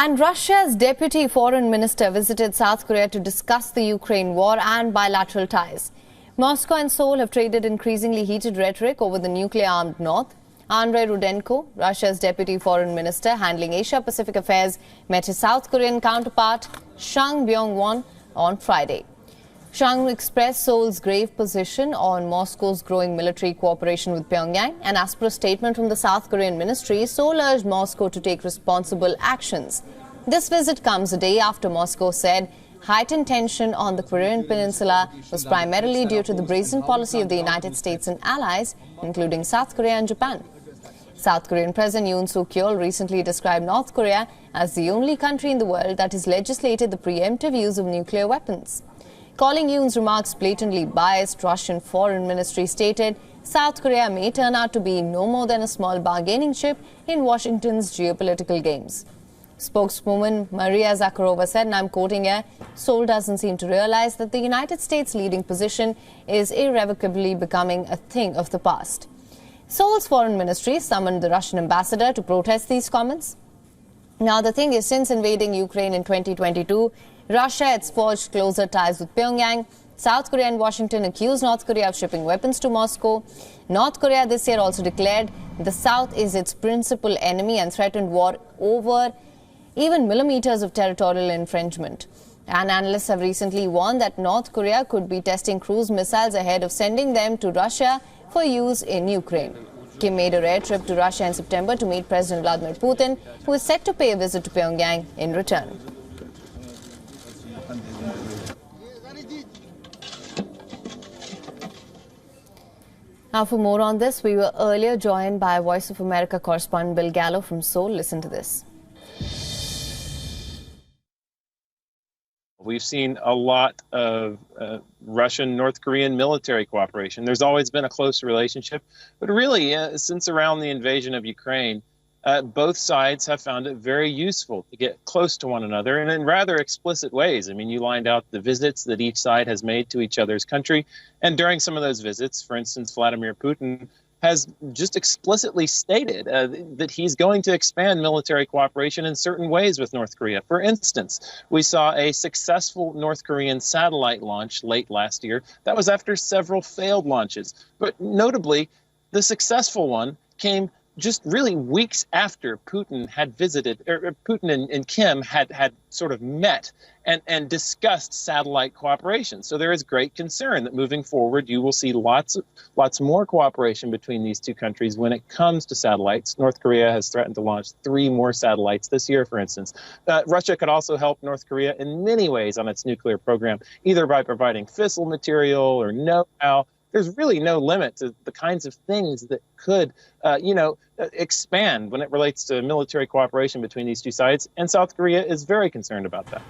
And Russia's deputy foreign minister visited South Korea to discuss the Ukraine war and bilateral ties. Moscow and Seoul have traded increasingly heated rhetoric over the nuclear-armed North. Andrei Rudenko, Russia's deputy foreign minister handling Asia-Pacific affairs, met his South Korean counterpart Chung on Friday. Chung expressed Seoul's grave position on Moscow's growing military cooperation with Pyongyang, and as per a statement from the South Korean ministry, Seoul urged Moscow to take responsible actions. This visit comes a day after Moscow said heightened tension on the Korean peninsula was primarily due to the brazen policy of the United States and allies, including South Korea and Japan. South Korean President Yoon Suk-yeol recently described North Korea as the only country in the world that has legislated the preemptive use of nuclear weapons. Calling Yoon's remarks blatantly biased, Russian Foreign Ministry stated South Korea may turn out to be no more than a small bargaining chip in Washington's geopolitical games. Spokeswoman Maria Zakharova said, and I'm quoting here, Seoul doesn't seem to realize that the United States' leading position is irrevocably becoming a thing of the past. Seoul's foreign ministry summoned the Russian ambassador to protest these comments. Now, the thing is, since invading Ukraine in 2022, Russia has forged closer ties with Pyongyang. South Korea and Washington accused North Korea of shipping weapons to Moscow. North Korea this year also declared the South is its principal enemy and threatened war over even millimeters of territorial infringement. And analysts have recently warned that North Korea could be testing cruise missiles ahead of sending them to Russia for use in Ukraine. Kim made a rare trip to Russia in September to meet President Vladimir Putin, who is set to pay a visit to Pyongyang in return. Now, for more on this, we were earlier joined by Voice of America correspondent Bill Gallo from Seoul. Listen to this. We've seen a lot of Russian-North Korean military cooperation. There's always been a close relationship, but really, since around the invasion of Ukraine, both sides have found it very useful to get close to one another and in rather explicit ways. I mean, you lined out the visits that each side has made to each other's country. And during some of those visits, for instance, Vladimir Putin has just explicitly stated that he's going to expand military cooperation in certain ways with North Korea. For instance, we saw a successful North Korean satellite launch late last year. That was after several failed launches. But notably, the successful one came just really weeks after Putin had visited, or Putin and Kim had sort of met and discussed satellite cooperation. So there is great concern that moving forward, you will see lots more cooperation between these two countries when it comes to satellites. North Korea has threatened to launch 3 more satellites this year, for instance. Russia could also help North Korea in many ways on its nuclear program, either by providing fissile material or know-how. There's really no limit to the kinds of things that could, expand when it relates to military cooperation between these two sides. And South Korea is very concerned about that.